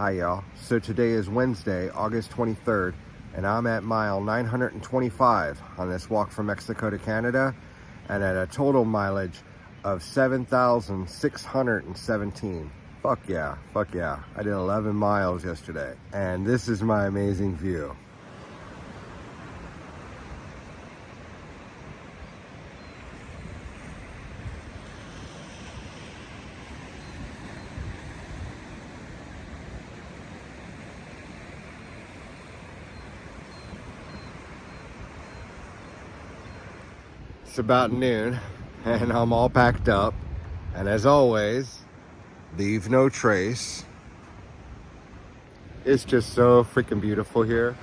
Hi y'all. So today is Wednesday, August 23rd, and I'm at mile 925 on this walk from Mexico to Canada, and at a total mileage of 7,617. Fuck yeah, fuck yeah. I did 11 miles yesterday, and this is my amazing view. It's about noon, and I'm all packed up, and as always, leave no trace. It's just so freaking beautiful here.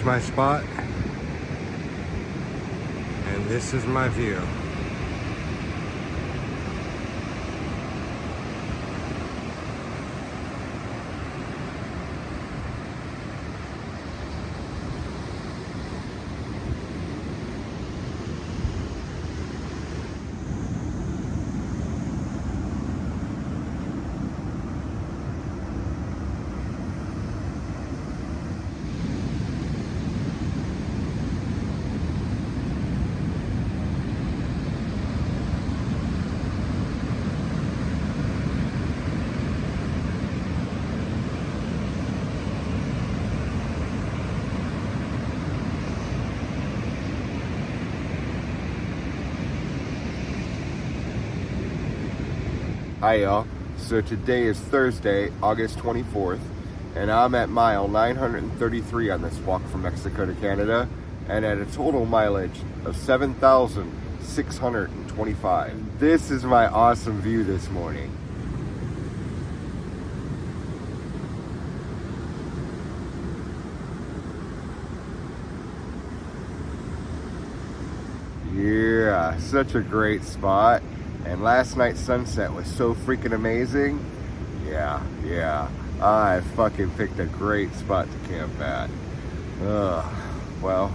my spot, and this is my view. Hi y'all, so today is Thursday, August 24th, and I'm at mile 933 on this walk from Mexico to Canada, and at a total mileage of 7,625. This is my awesome view this morning. Yeah, such a great spot. And last night's sunset was so freaking amazing. Yeah. I fucking picked a great spot to camp at. Well,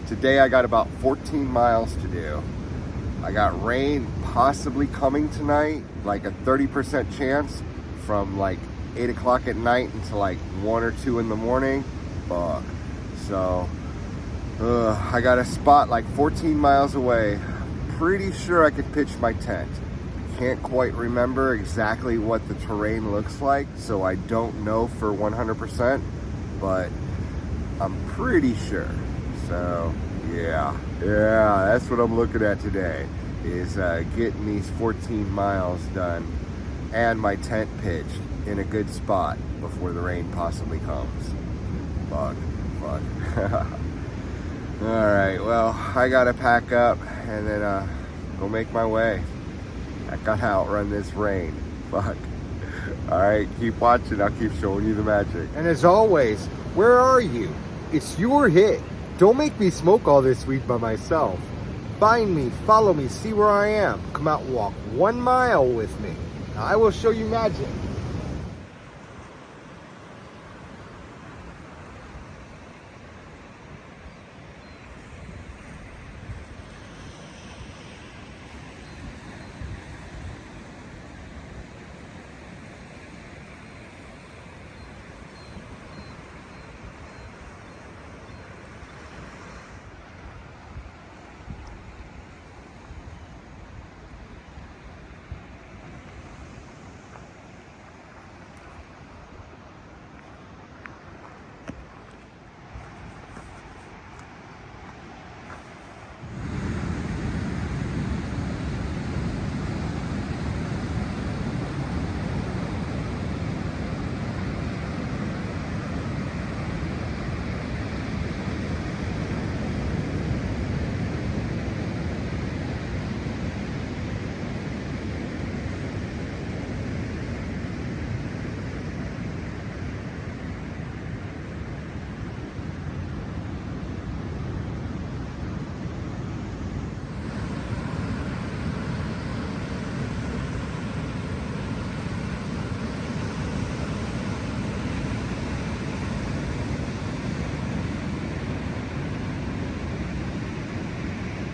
today I got about 14 miles to do. I got rain possibly coming tonight, like a 30% chance from like 8 o'clock at night until like 1 or 2 in the morning. Fuck. So, I got a spot like 14 miles away. Pretty sure I could pitch my tent. Can't quite remember exactly what the terrain looks like, so I don't know for 100%, but I'm pretty sure. So yeah, that's what I'm looking at today, is getting these 14 miles done and my tent pitched in a good spot before the rain possibly comes. Fuck. All right, well, I gotta pack up and then go make my way. I gotta outrun this rain. Fuck. All right, keep watching. I'll keep showing you the magic. And as always, where are you? It's your hit. Don't make me smoke all this weed by myself. Find me, follow me, see where I am. Come out and walk 1 mile with me. I will show you magic.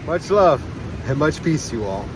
Much love and much peace, you all.